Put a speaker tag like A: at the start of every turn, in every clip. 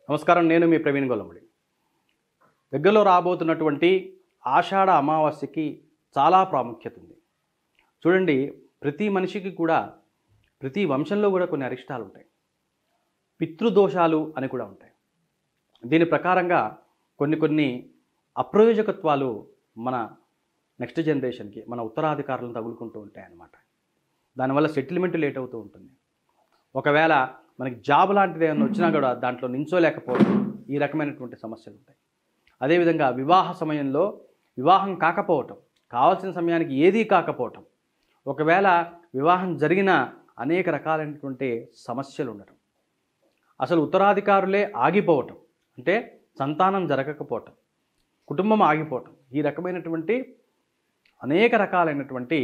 A: నమస్కారం, నేను మీ ప్రవీణ్ గొల్లముడి. దగ్గరలో రాబోతున్నటువంటి ఆషాఢ అమావాస్యకి చాలా ప్రాముఖ్యత ఉంది. చూడండి, ప్రతి మనిషికి కూడా ప్రతి వంశంలో కూడా కొన్ని అరిష్టాలు ఉంటాయి, పితృదోషాలు అని కూడా ఉంటాయి. దీని ప్రకారంగా కొన్ని అప్రయోజకత్వాలు మన నెక్స్ట్ జనరేషన్కి, మన ఉత్తరాధికారులను తగులుకుంటూ ఉంటాయి అన్నమాట. దానివల్ల సెటిల్మెంట్ లేట్ అవుతూ ఉంటుంది. ఒకవేళ మనకి జాబ్ లాంటిది ఏమైనా వచ్చినా కూడా దాంట్లో నించోలేకపోవడం, ఈ రకమైనటువంటి సమస్యలు ఉంటాయి. అదేవిధంగా వివాహ సమయంలో వివాహం కాకపోవటం, కావాల్సిన సమయానికి ఏదీ కాకపోవటం, ఒకవేళ వివాహం జరిగిన అనేక రకాలైనటువంటి సమస్యలు ఉండటం, అసలు ఉత్తరాధికారులే ఆగిపోవటం, అంటే సంతానం జరగకపోవటం, కుటుంబం ఆగిపోవటం, ఈ రకమైనటువంటి అనేక రకాలైనటువంటి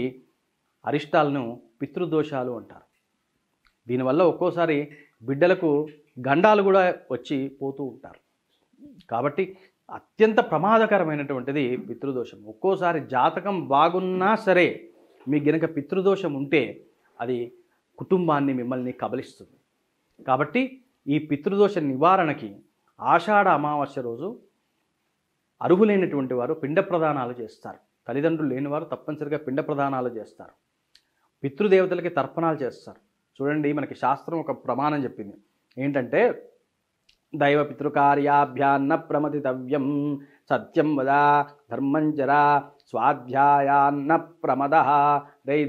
A: అరిష్టాలను పితృదోషాలు అంటారు. దీనివల్ల ఒక్కోసారి బిడ్డలకు గండాలు కూడా వచ్చి పోతూ ఉంటారు. కాబట్టి అత్యంత ప్రమాదకరమైనటువంటిది పితృదోషం. ఒక్కోసారి జాతకం బాగున్నా సరే మీకు గనక పితృదోషం ఉంటే అది కుటుంబాన్ని, మిమ్మల్ని కబలిస్తుంది. కాబట్టి ఈ పితృదోష నివారణకి ఆషాఢ అమావాస్య రోజు అర్హులైనటువంటి వారు పిండ ప్రదానాలు చేస్తారు. తల్లిదండ్రులు లేనివారు తప్పనిసరిగా పిండ ప్రదానాలు చేస్తారు. పితృదేవతలకి తర్పణాలు చేస్తారు. చూడండి, మనకి శాస్త్రం ఒక ప్రమాణం చెప్పింది ఏంటంటే, దైవ పితృకార్యాభ్యాన్న ప్రమదితవ్యం, సత్యం వద ధర్మంచరా స్వాధ్యాయాన్న ప్రమద.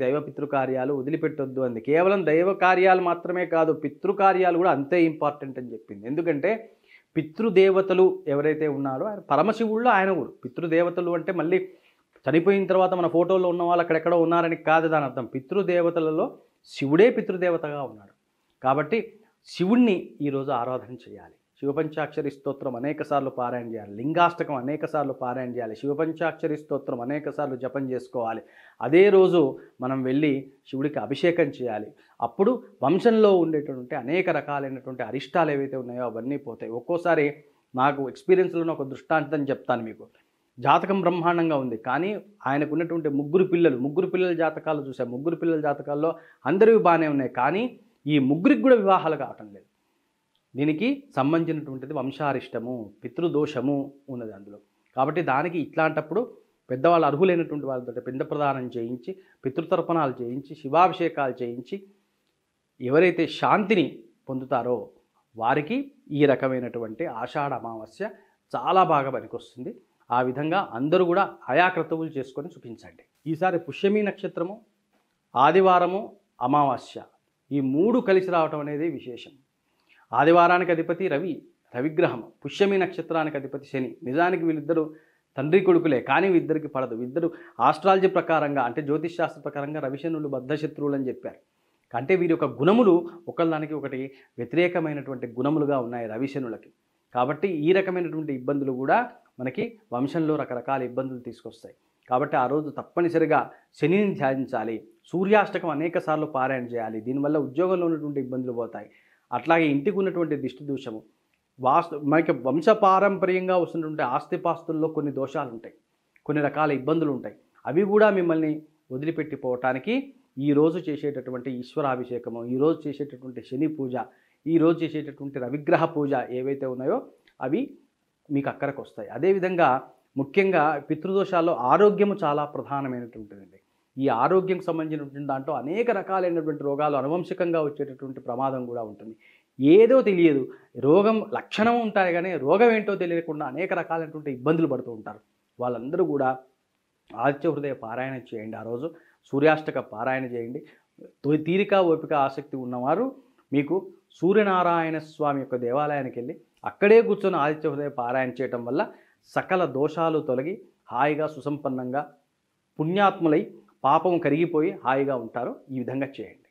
A: దైవ పితృకార్యాలు వదిలిపెట్టొద్దు అంది. కేవలం దైవ కార్యాలు మాత్రమే కాదు, పితృకార్యాలు కూడా అంతే ఇంపార్టెంట్ అని చెప్పింది. ఎందుకంటే పితృదేవతలు ఎవరైతే ఉన్నారో ఆయన పరమశివుళ్ళు, ఆయన ఊరు. పితృదేవతలు అంటే మళ్ళీ చనిపోయిన తర్వాత మన ఫోటోలో ఉన్న వాళ్ళు అక్కడెక్కడో ఉన్నారని కాదు దాని అర్థం. పితృదేవతలలో శివుడే పితృదేవతగా ఉన్నాడు. కాబట్టి శివుణ్ణి ఈరోజు ఆరాధన చేయాలి. శివపంచాక్షరి స్తోత్రం అనేకసార్లు పారాయణ చేయాలి. లింగాష్టకం అనేకసార్లు పారాయణ చేయాలి. శివపంచాక్షరి స్తోత్రం అనేకసార్లు జపం చేసుకోవాలి. అదే రోజు మనం వెళ్ళి శివుడికి అభిషేకం చేయాలి. అప్పుడు వంశంలో ఉండేటటువంటి అనేక రకాలైనటువంటి అరిష్టాలు ఏవైతే ఉన్నాయో అవన్నీ పోతాయి. ఒక్కోసారి నాకు ఎక్స్పీరియన్స్లోనే ఒక దృష్టాంతం చెప్తాను మీకు. జాతకం బ్రహ్మాండంగా ఉంది, కానీ ఆయనకు ఉన్నటువంటి ముగ్గురు పిల్లల జాతకాలు చూసాం. ముగ్గురు పిల్లల జాతకాల్లో అందరివి బాగానే ఉన్నాయి, కానీ ఈ ముగ్గురికి కూడా వివాహాలు కావటం లేదు. దీనికి సంబంధించినటువంటిది వంశారిష్టము, పితృదోషము ఉన్నది అందులో. కాబట్టి దానికి ఇట్లాంటప్పుడు పెద్దవాళ్ళు అర్హులైనటువంటి వాళ్ళతో పిండ ప్రదానం చేయించి, పితృతర్పణాలు చేయించి, శివాభిషేకాలు చేయించి ఎవరైతే శాంతిని పొందుతారో వారికి ఈ రకమైనటువంటి ఆషాఢ అమావాస్య చాలా బాగా పనికొస్తుంది. ఆ విధంగా అందరూ కూడా ఆయా క్రతువులు చేసుకొని చూపించండి. ఈసారి పుష్యమి నక్షత్రము, ఆదివారము, అమావాస్య ఈ మూడు కలిసి రావటం అనేది విశేషం. ఆదివారానికి అధిపతి రవిగ్రహం, పుష్యమి నక్షత్రానికి అధిపతి శని. నిజానికి వీళ్ళిద్దరూ తండ్రి కొడుకులే, కానీ వీళ్ళిద్దరికి పడదు. ఇద్దరు ఆస్ట్రాలజీ ప్రకారంగా, అంటే జ్యోతిష్ శాస్త్ర ప్రకారంగా రవిశనులు బద్ధశత్రువులు అని చెప్పారు. అంటే వీరి యొక్క గుణములు ఒకళ్ళదానికి ఒకటి వ్యతిరేకమైనటువంటి గుణములుగా ఉన్నాయి రవిశనులకి. కాబట్టి ఈ రకమైనటువంటి ఇబ్బందులు కూడా మనకి వంశంలో రకరకాల ఇబ్బందులు తీసుకొస్తాయి. కాబట్టి ఆ రోజు తప్పనిసరిగా శనిని ధ్యానించాలి. సూర్యాష్టకం అనేకసార్లు పారాయణ చేయాలి. దీనివల్ల ఉద్యోగంలో ఉన్నటువంటి ఇబ్బందులు పోతాయి. అట్లాగే ఇంటికి ఉన్నటువంటి దిష్టి దోషము, మనకి వంశపారంపర్యంగా వస్తున్నటువంటి ఆస్తిపాస్తుల్లో కొన్ని దోషాలు ఉంటాయి, కొన్ని రకాల ఇబ్బందులు ఉంటాయి. అవి కూడా మిమ్మల్ని వదిలిపెట్టిపోవటానికి ఈరోజు చేసేటటువంటి ఈశ్వరాభిషేకము, ఈరోజు చేసేటటువంటి శని పూజ, ఈరోజు చేసేటటువంటి రవిగ్రహ పూజ ఏవైతే ఉన్నాయో అవి మీకు అక్కడికి వస్తాయి. అదేవిధంగా ముఖ్యంగా పితృదోషాల్లో ఆరోగ్యము చాలా ప్రధానమైనటువంటిదండి. ఈ ఆరోగ్యం సంబంధించినటువంటి దాంట్లో అనేక రకాలైనటువంటి రోగాలు అనువంశికంగా వచ్చేటటువంటి ప్రమాదం కూడా ఉంటుంది. ఏదో తెలియదు, రోగం లక్షణం ఉంటాయి కానీ రోగం ఏంటో తెలియకుండా అనేక రకాలైనటువంటి ఇబ్బందులు పడుతూ ఉంటారు. వాళ్ళందరూ కూడా ఆదిత్య హృదయ పారాయణ చేయండి. ఆ రోజు సూర్యాష్టక పారాయణ చేయండి. తీరిక, ఓపిక, ఆసక్తి ఉన్నవారు మీకు సూర్యనారాయణ స్వామి యొక్క దేవాలయానికి వెళ్ళి అక్కడే కూర్చొని ఆదిత్య హృదయ పారాయణ చేయటం వల్ల సకల దోషాలు తొలగి హాయిగా సుసంపన్నంగా పుణ్యాత్ములై పాపం కరిగిపోయి హాయిగా ఉంటారు. ఈ విధంగా చేయండి.